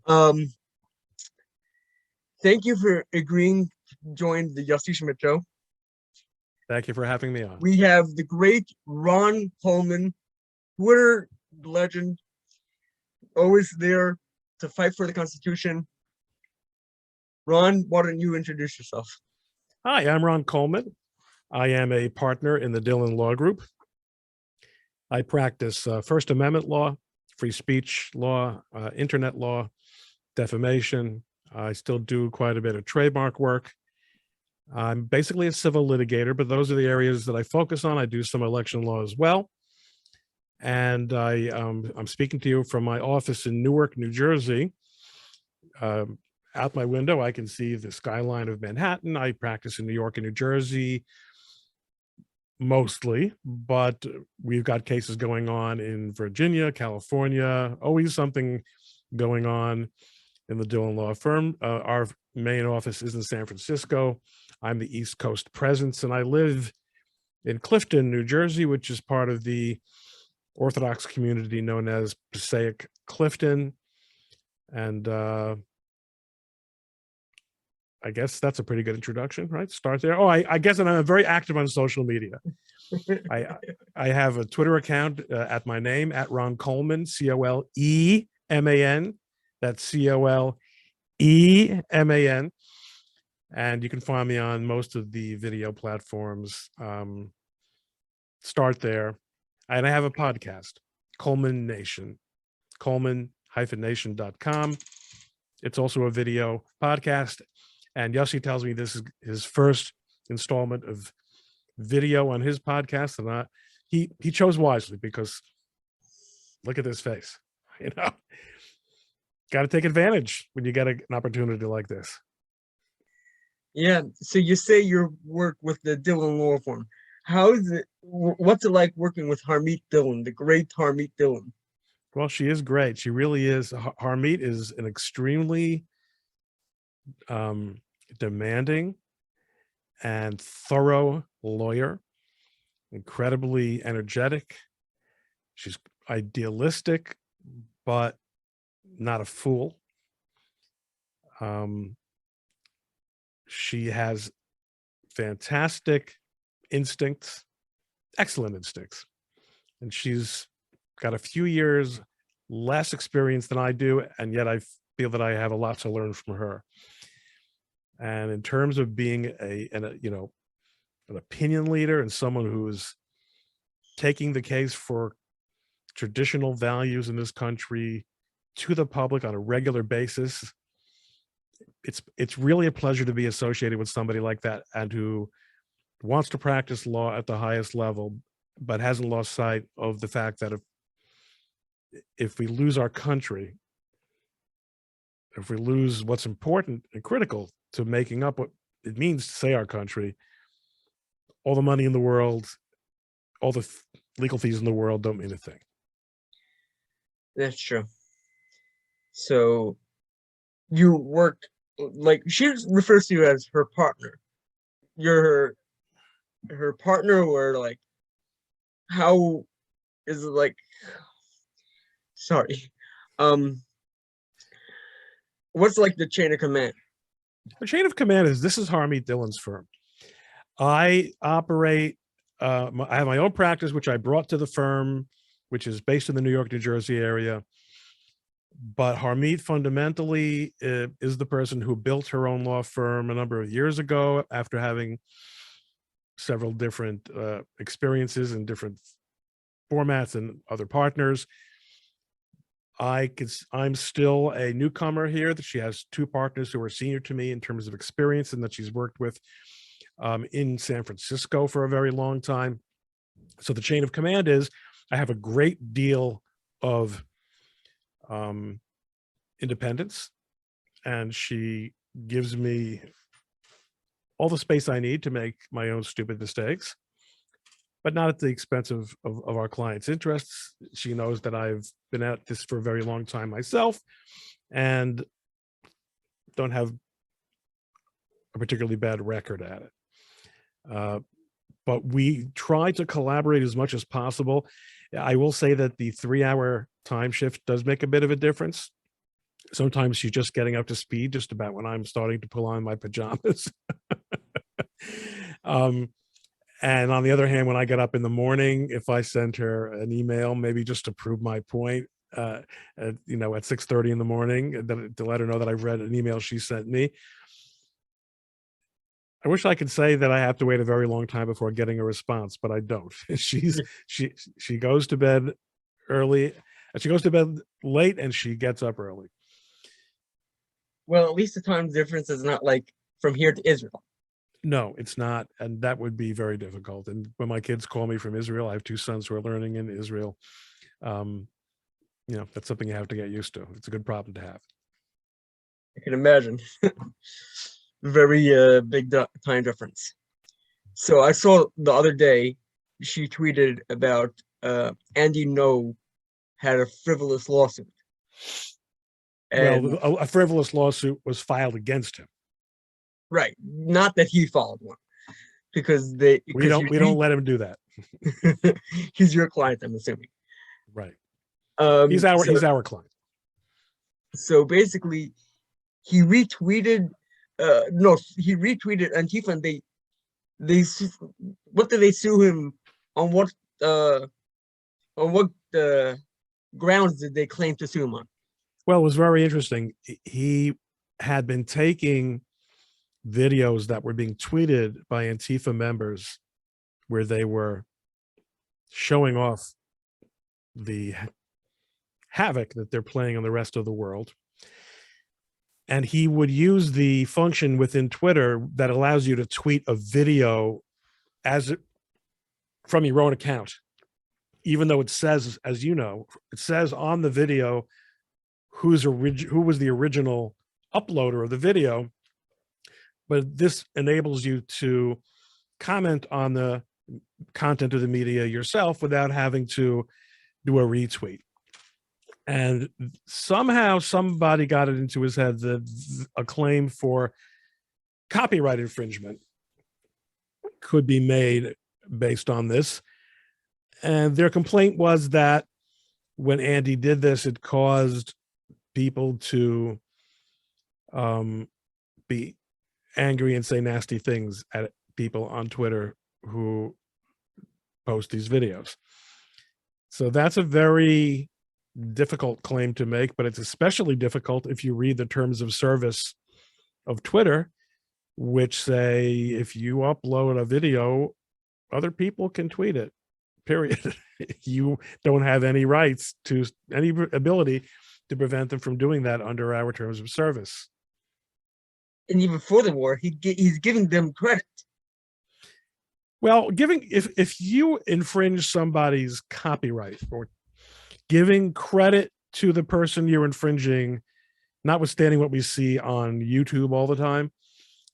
Um, Thank you for agreeing to join the Yossi Schmidt Show. Thank you for having me on. We have the great Ron Coleman, Twitter legend, always there to fight for the Constitution. Ron, why don't you introduce yourself? Hi, I'm Ron Coleman. I am a partner in the Dillon Law Group. I practice First Amendment law, free speech law, internet law, defamation. I still do quite a bit of trademark work. I'm basically a civil litigator, but those are the areas that I focus on. I do some election law as well. And I'm speaking to you from my office in Newark, New Jersey. Out my window, I can see the skyline of Manhattan. I practice in New York and New Jersey mostly, but we've got cases going on in Virginia, California, always something going on in the Dillon Law Firm. Our main office is in San Francisco. I'm the East Coast presence, and I live in Clifton, New Jersey, which is part of the Orthodox community known as Passaic Clifton. And I guess that's a pretty good introduction, right? Start there. Oh, I guess I'm very active on social media. I have a Twitter account at my name, at Ron Coleman, Coleman. That's Coleman. And you can find me on most of the video platforms. Start there. And I have a podcast, Coleman Nation, Coleman-nation.com. It's also a video podcast. And Yossi tells me this is his first installment of video on his podcast. And he chose wisely, because look at this face, got to take advantage when you get an opportunity like this. Yeah, so you say you work with the Dillon Law Firm. How is it, what's it like working with Harmeet Dillon, the great Harmeet Dillon? Well, she is great. She really is. Harmeet is an extremely demanding and thorough lawyer, incredibly energetic. She's idealistic, but not a fool. She has fantastic instincts, excellent instincts. And she's got a few years less experience than I do, and yet I feel that I have a lot to learn from her. And in terms of being an opinion leader and someone who is taking the case for traditional values in this country to the public on a regular basis, it's really a pleasure to be associated with somebody like that, and who wants to practice law at the highest level, but hasn't lost sight of the fact that if we lose our country, if we lose what's important and critical to making up what it means to say our country, all the money in the world, all the legal fees in the world don't mean a thing. That's true. So you work, like, she refers to you as her partner. You're her partner, or like, how is it like, sorry, what's like the chain of command? The chain of command is, this is Harmeet Dillon's firm. I operate, I have my own practice, which I brought to the firm, which is based in the New York, New Jersey area. But Harmeet fundamentally is the person who built her own law firm a number of years ago, after having several different experiences in different formats and other partners. I'm still a newcomer here. That she has two partners who are senior to me in terms of experience, and that she's worked with in San Francisco for a very long time. So the chain of command is, I have a great deal of independence, and she gives me all the space I need to make my own stupid mistakes, but not at the expense of our clients' interests. She knows that I've been at this for a very long time myself, and don't have a particularly bad record at it. But we try to collaborate as much as possible. I will say that the 3-hour time shift does make a bit of a difference. Sometimes she's just getting up to speed just about when I'm starting to pull on my pajamas. um, and on the other hand, when I get up in the morning, if I send her an email, maybe just to prove my point, at 6:30 in the morning, to let her know that I've read an email she sent me. I wish I could say that I have to wait a very long time before getting a response, but I don't. She goes to bed early, she goes to bed late, and she gets up early. Well, at least the time difference is not like from here to Israel. No, it's not, and that would be very difficult. And when my kids call me from Israel, I have 2 sons who are learning in Israel. That's something you have to get used to. It's a good problem to have. I can imagine. Very big time difference. So I saw the other day, she tweeted about Andy No had a frivolous lawsuit. And, Well, a frivolous lawsuit was filed against him. right, not that he filed one, because we don't let him do that. He's your client, I'm assuming. Right. He's our client. So basically, he retweeted. He retweeted Antifa, and what did they sue him on? What grounds did they claim to sue him on? Well, it was very interesting. He had been taking videos that were being tweeted by Antifa members where they were showing off the havoc that they're playing on the rest of the world. And he would use the function within Twitter that allows you to tweet a video from your own account, even though it says, as you know, it says on the video who was the original uploader of the video. But this enables you to comment on the content of the media yourself without having to do a retweet. And somehow somebody got it into his head that a claim for copyright infringement could be made based on this. And their complaint was that when Andy did this, it caused people to be angry and say nasty things at people on Twitter who post these videos. So that's a very difficult claim to make, but it's especially difficult if you read the terms of service of Twitter, which say if you upload a video, other people can tweet it, period. You don't have any rights to any ability to prevent them from doing that under our terms of service. And even furthermore, he's giving them credit. Well, if you infringe somebody's copyright, or giving credit to the person you're infringing, notwithstanding what we see on YouTube all the time,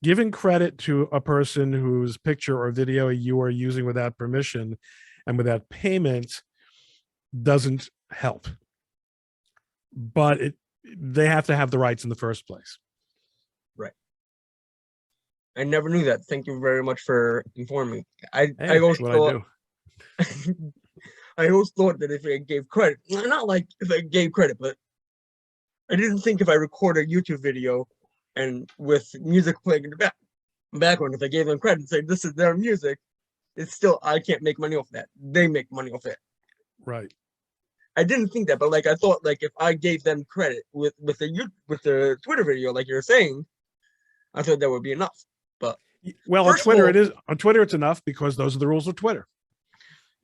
giving credit to a person whose picture or video you are using without permission and without payment doesn't help. But they have to have the rights in the first place. Right. I never knew that. Thank you very much for informing me. I always thought that if I gave credit, not like if I gave credit, but I didn't think if I record a YouTube video and with music playing in the background, if I gave them credit and say this is their music, it's still, I can't make money off that. They make money off it. Right. I didn't think that, but like I thought, like if I gave them credit with the Twitter video, like you're saying, I thought that would be enough. But well, on Twitter it's enough because those are the rules of Twitter.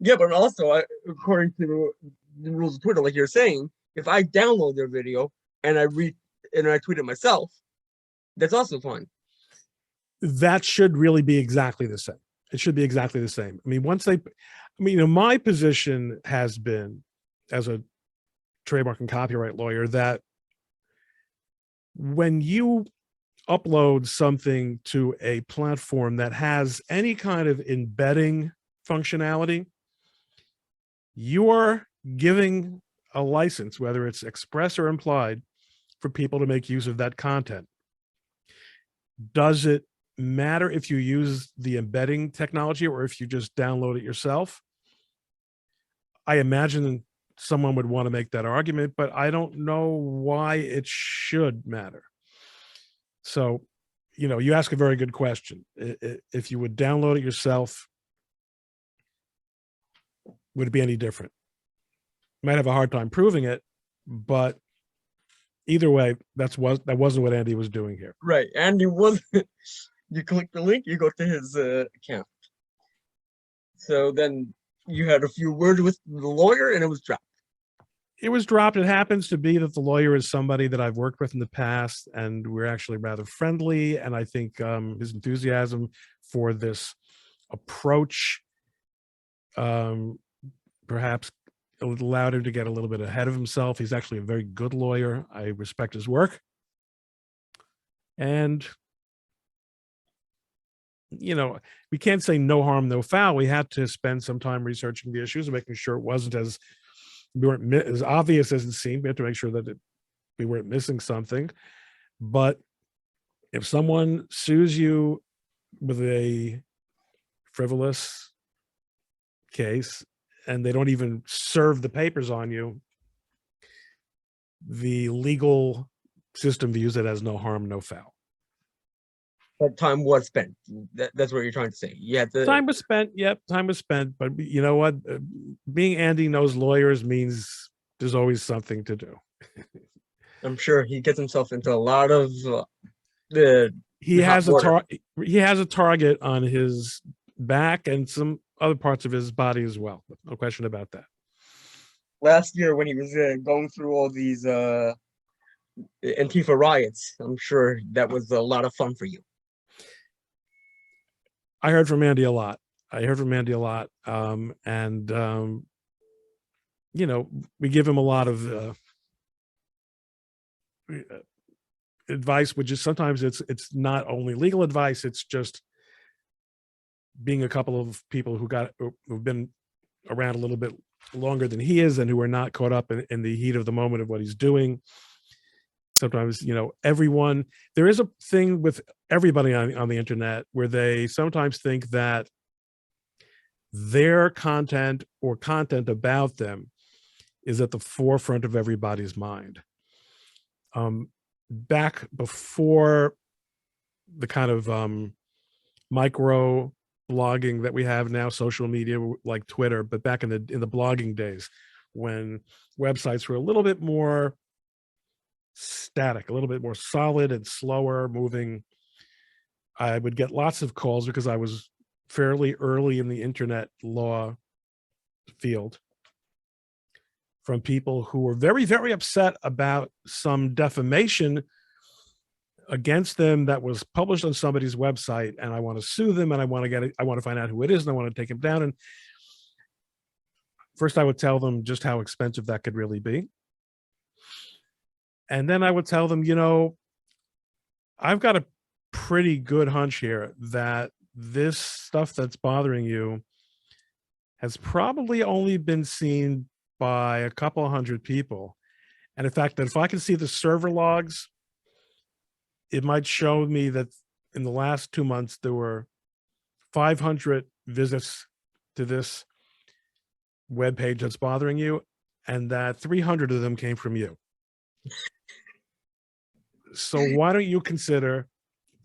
Yeah, but also according to the rules of Twitter, like you're saying, if I download their video and I tweet it myself, that's also fine. That should really be exactly the same. It should be exactly the same. I mean, my position has been, as a trademark and copyright lawyer, that when you upload something to a platform that has any kind of embedding functionality, you're giving a license, whether it's express or implied, for people to make use of that content. Does it matter if you use the embedding technology or if you just download it yourself? I imagine someone would want to make that argument, but I don't know why it should matter. So, you ask a very good question. If you would download it yourself, would it be any different? You might have a hard time proving it, but either way, that wasn't what Andy was doing here. Right. Andy was, you click the link, you go to his account. So then you had a few words with the lawyer and it was dropped. It was dropped. It happens to be that the lawyer is somebody that I've worked with in the past, and we're actually rather friendly. And I think his enthusiasm for this approach perhaps allowed him to get a little bit ahead of himself. He's actually a very good lawyer. I respect his work. And, we can't say no harm, no foul. We had to spend some time researching the issues and making sure it wasn't we weren't as obvious as it seemed. We had to make sure that we weren't missing something. But if someone sues you with a frivolous case and they don't even serve the papers on you, the legal system views it as no harm, no foul. But time was spent. That's what you're trying to say. Yeah, time was spent. Yep, time was spent. But you know what? Being Andy knows lawyers means there's always something to do. I'm sure he gets himself into a lot of he has a target on his back and some other parts of his body as well. No question about that. Last year when he was going through all these Antifa riots, I'm sure that was a lot of fun for you. I heard from Andy a lot. And we give him a lot of advice, which is sometimes it's not only legal advice, it's just being a couple of people who've been around a little bit longer than he is and who are not caught up in the heat of the moment of what he's doing. Sometimes, there is a thing with everybody on the internet where they sometimes think that their content or content about them is at the forefront of everybody's mind. Back before the kind of micro blogging that we have now, social media like Twitter, but back in the blogging days when websites were a little bit more static, a little bit more solid and slower moving, I would get lots of calls because I was fairly early in the internet law field from people who were very, very upset about some defamation against them that was published on somebody's website, and I want to sue them, and I want to find out who it is, and I want to take him down. And first I would tell them just how expensive that could really be. And then I would tell them, I've got a pretty good hunch here that this stuff that's bothering you has probably only been seen by a couple of hundred people. And in fact, that if I can see the server logs, it might show me that in the last 2 months, there were 500 visits to this web page that's bothering you, and that 300 of them came from you. So why don't you consider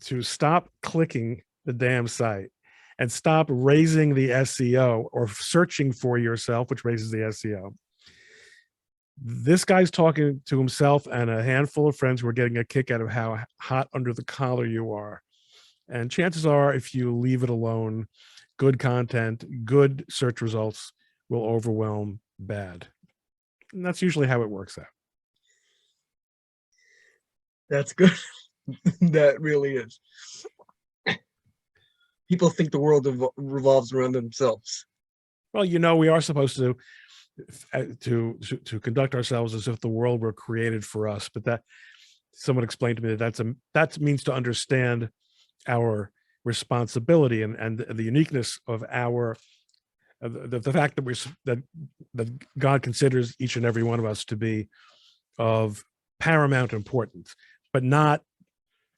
to stop clicking the damn site and stop raising the SEO or searching for yourself, which raises the SEO. This guy's talking to himself and a handful of friends who are getting a kick out of how hot under the collar you are. And chances are, if you leave it alone, good content, good search results will overwhelm bad. And that's usually how it works out. That's good. That really is. People think the world revolves around themselves. Well, we are supposed to conduct ourselves as if the world were created for us, but that someone explained to me that means to understand our responsibility and the uniqueness of the fact that God considers each and every one of us to be of paramount importance, but not,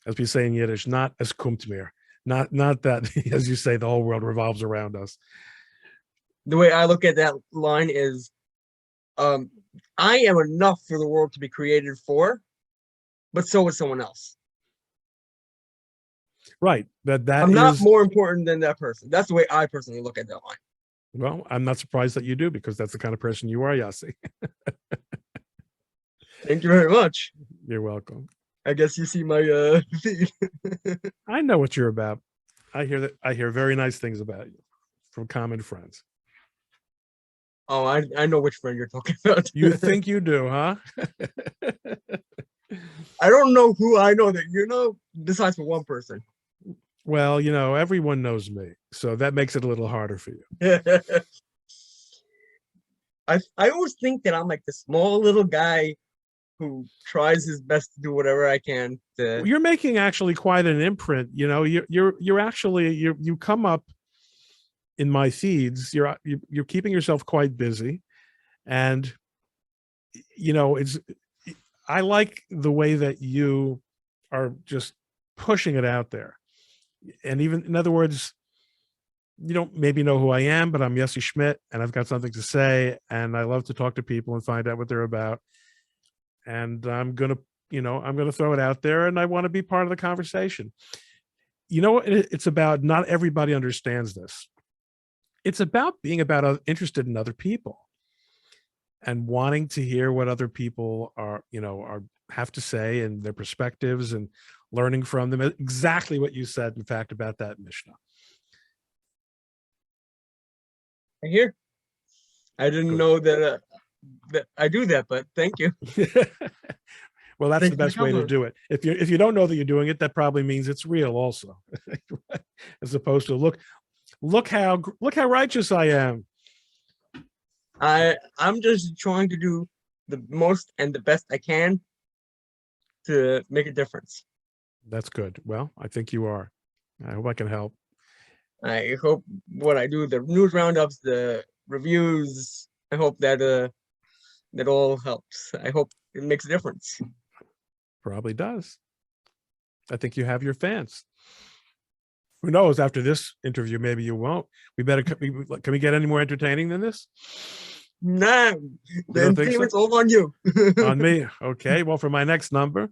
as we say in Yiddish, not as kommt mir, not that, as you say, the whole world revolves around us. The way I look at that line is, I am enough for the world to be created for, but so is someone else. Right. That I'm not is, more important than that person. That's the way I personally look at that line. well, I'm not surprised that you do, because that's the kind of person you are, Yossi. Thank you very much. You're welcome. I guess you see my feed. I know what you're about. I hear very nice things about you from common friends. Oh, I know which friend you're talking about. You think you do, huh? I don't know who I know that you know, besides for one person. Well, everyone knows me, so that makes it a little harder for you. I always think that I'm like the small little guy who tries his best to do whatever I can to. You're making actually quite an imprint. You're actually you come up in my feeds. You're keeping yourself quite busy, and it's. I like the way that you are just pushing it out there. And even, in other words, you don't maybe know who I am, but I'm Yossi Schmidt, and I've got something to say, and I love to talk to people and find out what they're about. And I'm gonna throw it out there, and I want to be part of the conversation. It's about, not everybody understands this. It's about being interested in other people and wanting to hear what other people have to say and their perspectives, and learning from them. Exactly what you said, in fact, about that Mishnah. I hear. I didn't know that I do that, but thank you. Well, that's Thanks the for the best way to compliment. do it. If you don't know that you're doing it, that probably means it's real also. As opposed to look how righteous I am. I'm just trying to do the most and the best I can to make a difference. That's good. Well, I think you are. I hope I can help. I hope what I do, the news roundups, the reviews, I hope that that all helps. I hope it makes a difference. Probably does. I think you have your fans. Who knows? After this interview, maybe you won't. Can we get any more entertaining than this? Nah, the don't think so? entertainment's all on you. On me. Okay. Well, for my next number.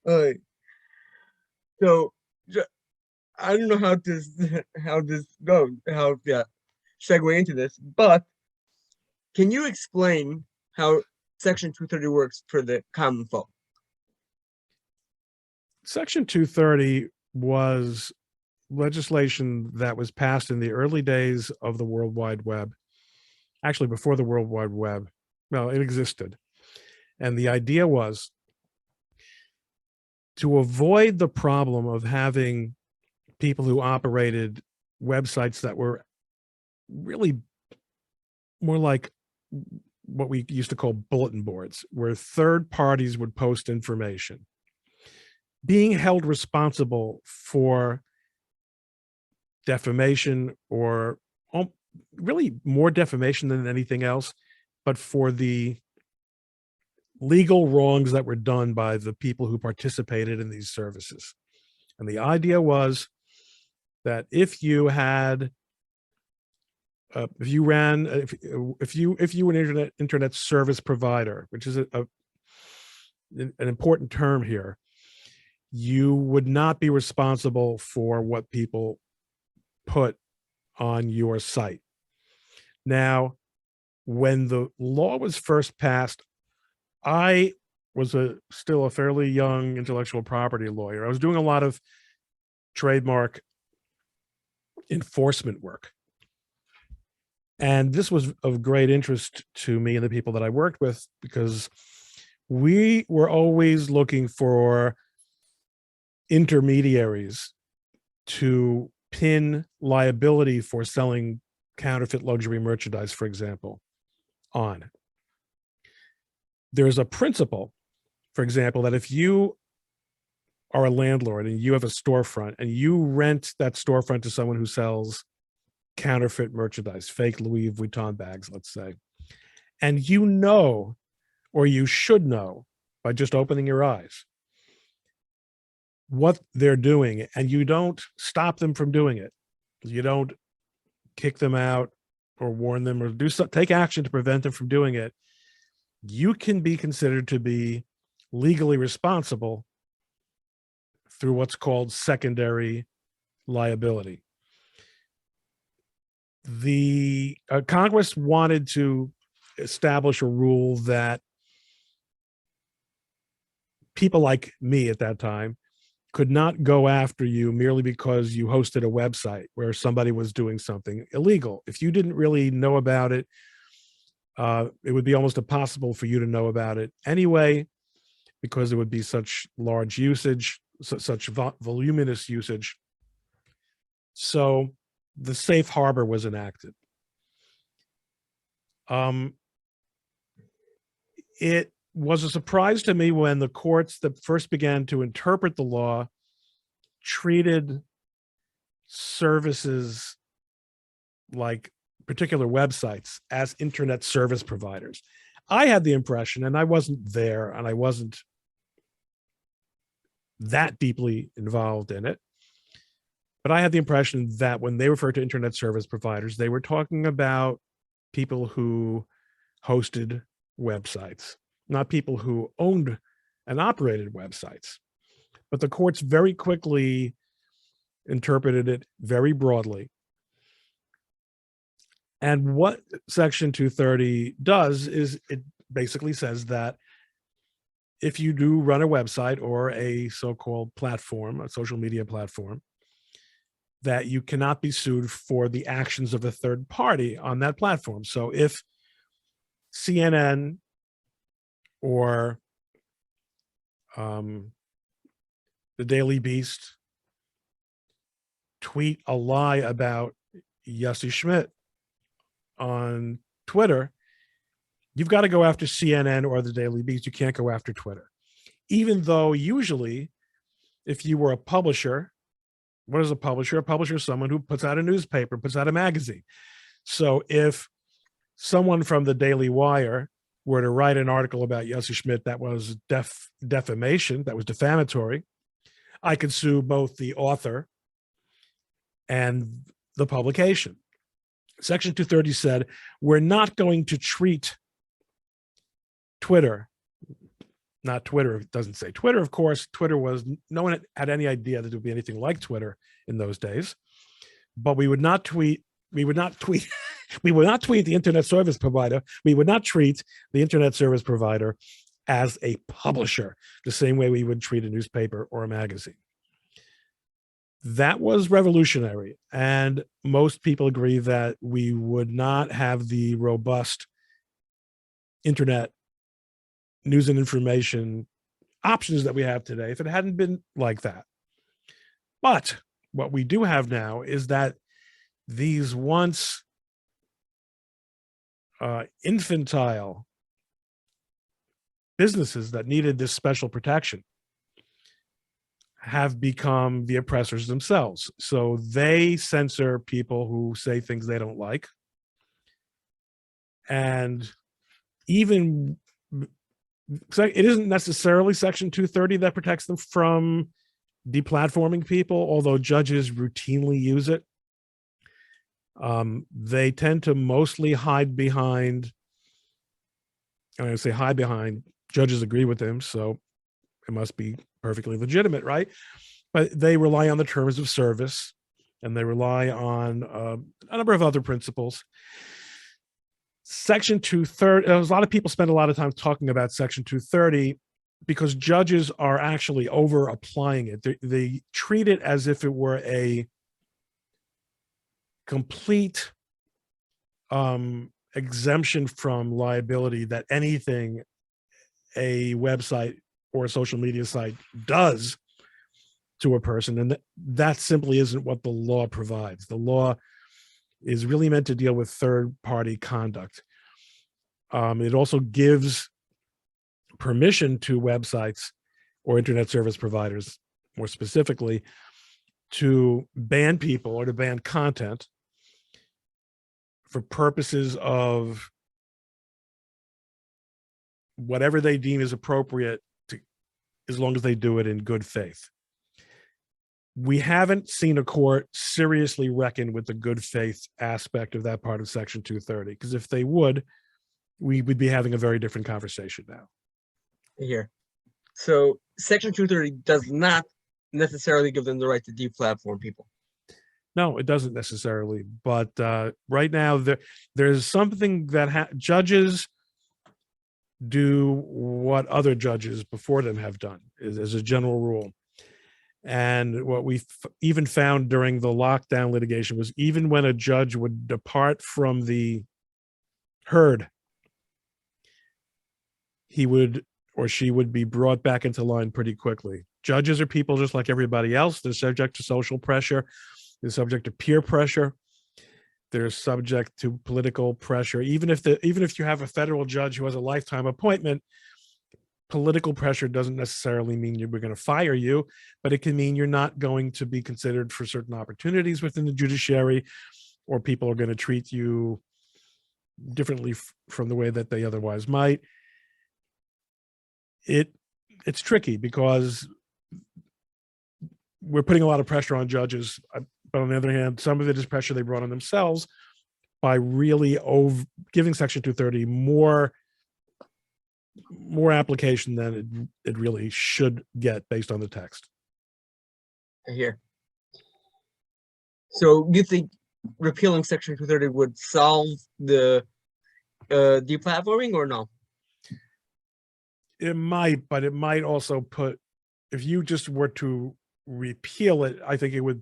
All right. So I don't know how this goes, how segue into this, but can you explain how Section 230 works for the common folk? Section 230 was legislation that was passed in the early days of the World Wide Web. Actually, before the World Wide Web. Well, it existed. And the idea was to avoid the problem of having people who operated websites that were really more like what we used to call bulletin boards, where third parties would post information, being held responsible for defamation, or really more defamation than anything else, but for the legal wrongs that were done by the people who participated in these services. And the idea was that if you had if you were an internet service provider, which is an important term here, you would not be responsible for what people put on your site. Now, when the law was first passed, I was still a fairly young intellectual property lawyer. I was doing a lot of trademark enforcement work. And this was of great interest to me and the people that I worked with, because we were always looking for intermediaries to pin liability for selling counterfeit luxury merchandise, for example, on. There's a principle, for example, that if you are a landlord and you have a storefront and you rent that storefront to someone who sells counterfeit merchandise, fake Louis Vuitton bags, let's say, and or you should know by just opening your eyes what they're doing, and you don't stop them from doing it, you don't kick them out or warn them or take action to prevent them from doing it, you can be considered to be legally responsible through what's called secondary liability. The Congress wanted to establish a rule that people like me at that time could not go after you merely because you hosted a website where somebody was doing something illegal. If you didn't really know about it, it would be almost impossible for you to know about it anyway, because there would be such large usage, such voluminous usage. So the safe harbor was enacted. It was a surprise to me when the courts that first began to interpret the law treated services like particular websites as internet service providers. I had the impression, and I wasn't there and I wasn't that deeply involved in it, but I had the impression that when they referred to internet service providers, they were talking about people who hosted websites, not people who owned and operated websites. But the courts very quickly interpreted it very broadly. And what Section 230 does is it basically says that if you do run a website or a so-called platform, a social media platform, that you cannot be sued for the actions of a third party on that platform. So if CNN or the Daily Beast tweet a lie about Yossi Schmidt on Twitter, you've got to go after CNN or the Daily Beast. You can't go after Twitter. Even though usually, if you were a publisher, what is a publisher? A publisher is someone who puts out a newspaper, puts out a magazine. So if someone from the Daily Wire were to write an article about Yossi Schmidt that was defamation, that was defamatory, I could sue both the author and the publication. Section 230 said, we're not going to treat Twitter, not Twitter, it doesn't say Twitter, of course. Twitter was, no one had any idea that there would be anything like Twitter in those days. But we would not tweet we would not tweet the internet service provider. We would not treat the internet service provider as a publisher, the same way we would treat a newspaper or a magazine. That was revolutionary. And most people agree that we would not have the robust internet news and information options that we have today if it hadn't been like that. But what we do have now is that these once infantile businesses that needed this special protection have become the oppressors themselves. So they censor people who say things they don't like. And even, so it isn't necessarily Section 230 that protects them from deplatforming people, although judges routinely use it. They tend to mostly hide behind, and I say hide behind, judges agree with them, so it must be perfectly legitimate, right? But they rely on the terms of service, and they rely on a number of other principles. Section 230, a lot of people spend a lot of time talking about Section 230 because judges are actually over applying it. They treat it as if it were a complete exemption from liability, that anything a website or a social media site does to a person, and that simply isn't what the law provides. The law is really meant to deal with third-party conduct. It also gives permission to websites or internet service providers, more specifically, to ban people or to ban content for purposes of whatever they deem is appropriate, to, as long as they do it in good faith. we haven't seen a court seriously reckon with the good faith aspect of that part of Section 230, because if they would, we would be having a very different conversation now. Here. So Section 230 does not necessarily give them the right to deplatform people. No, it doesn't necessarily. But right now, there's something that judges do what other judges before them have done, as a general rule. And what we even found during the lockdown litigation was, even when a judge would depart from the herd, he would or she would be brought back into line pretty quickly. Judges are people just like everybody else. They're subject to social pressure. They're subject to peer pressure. They're subject to political pressure. Even if you have a federal judge who has a lifetime appointment, political pressure doesn't necessarily mean we're going to fire you, but it can mean you're not going to be considered for certain opportunities within the judiciary, or people are going to treat you differently from the way that they otherwise might. It's tricky because we're putting a lot of pressure on judges, but on the other hand, some of it is pressure they brought on themselves by really giving Section 230 more application than it really should get based on the text. Here. So you think repealing Section 230 would solve the deplatforming, or no? It might, but it might also if you just were to repeal it, I think it would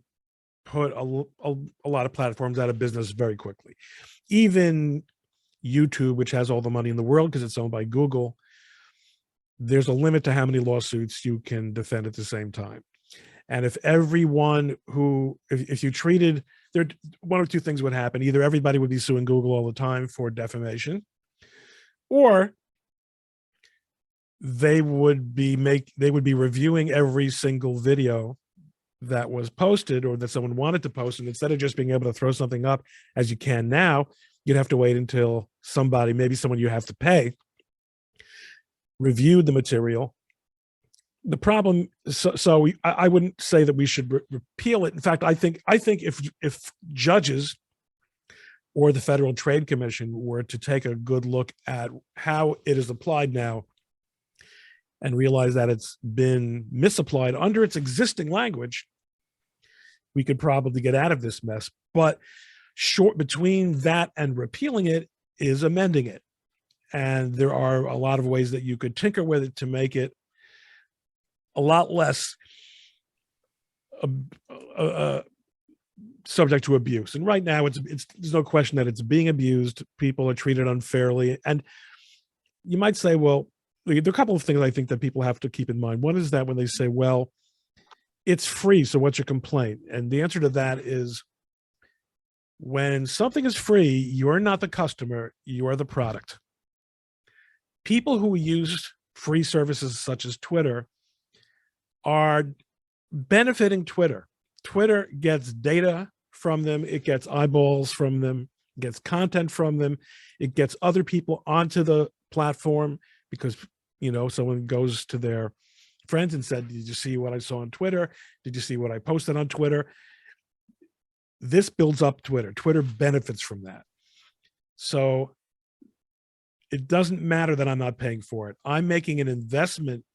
put a lot of platforms out of business very quickly. Even YouTube, which has all the money in the world because it's owned by Google, there's a limit to how many lawsuits you can defend at the same time. And if everyone if you treated, one of two things would happen. Either everybody would be suing Google all the time for defamation, or they would be reviewing every single video that was posted or that someone wanted to post. And instead of just being able to throw something up as you can now, you'd have to wait until maybe someone you have to pay, reviewed the material. The problem, I wouldn't say that we should repeal it. In fact, I think if judges or the Federal Trade Commission were to take a good look at how it is applied now and realize that it's been misapplied under its existing language, we could probably get out of this mess. But between that and repealing it is amending it. And there are a lot of ways that you could tinker with it to make it a lot less subject to abuse. And right now, there's no question that it's being abused. People are treated unfairly. And you might say, well, there are a couple of things I think that people have to keep in mind. One is that when they say, well, it's free, so what's your complaint? And the answer to that is, when something is free, you're not the customer, you are the product. People who use free services such as Twitter are benefiting Twitter. Twitter gets data from them, it gets eyeballs from them, it gets content from them, it gets other people onto the platform because, someone goes to their friends and said, did you see what I saw on Twitter? Did you see what I posted on Twitter? This builds up Twitter. Twitter benefits from that. So it doesn't matter that I'm not paying for it. I'm making an investment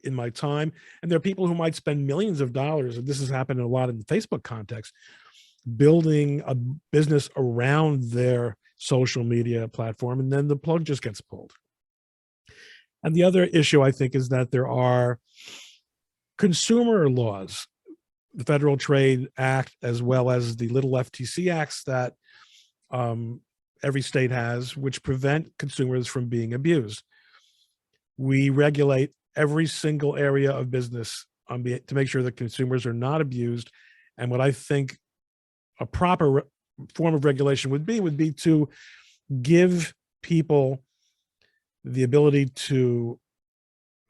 in my time. And there are people who might spend millions of dollars, and this has happened a lot in the Facebook context, building a business around their social media platform, and then the plug just gets pulled. And the other issue, I think, is that there are consumer laws, the Federal Trade Act, as well as the little FTC acts that every state has, which prevent consumers from being abused. We regulate every single area of business to make sure that consumers are not abused. And what I think a proper form of regulation would be to give people the ability to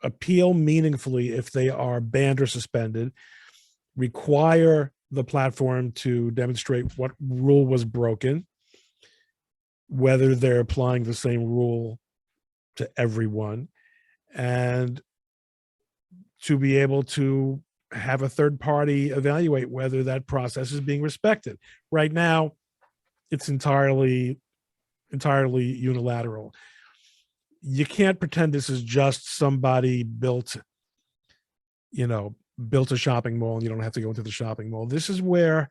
appeal meaningfully if they are banned or suspended, require the platform to demonstrate what rule was broken, whether they're applying the same rule to everyone, and to be able to have a third party evaluate whether that process is being respected. Right now, it's entirely unilateral. You can't pretend this is just somebody built a shopping mall and you don't have to go into the shopping mall. This is where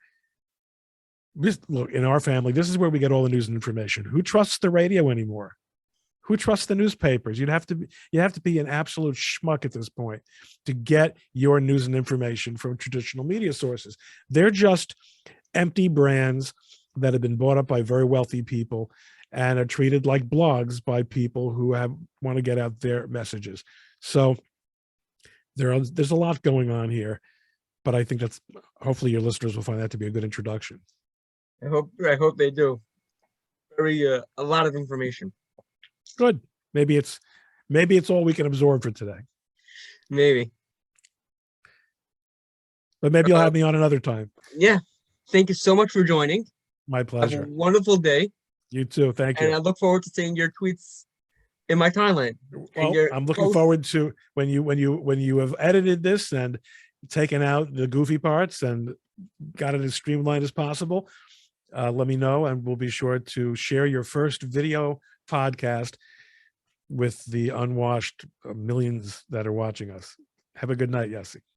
look, in our family, this is where we get all the news and information. Who trusts the radio anymore? Who trusts the newspapers? You have to be an absolute schmuck at this point to get your news and information from traditional media sources. They're just empty brands that have been bought up by very wealthy people and are treated like blogs by people who want to get out their messages. So there's a lot going on here, but I think hopefully your listeners will find that to be a good introduction. I hope they do. A lot of information. Good. Maybe it's all we can absorb for today. Maybe. But maybe you'll have me on another time. Yeah. Thank you so much for joining. My pleasure. Have a wonderful day. You too. Thank you. And I look forward to seeing your tweets in my timeline. Well, I'm looking forward to when you have edited this and taken out the goofy parts and got it as streamlined as possible. Let me know, and we'll be sure to share your first video podcast with the unwashed millions that are watching us. Have a good night, Yossi.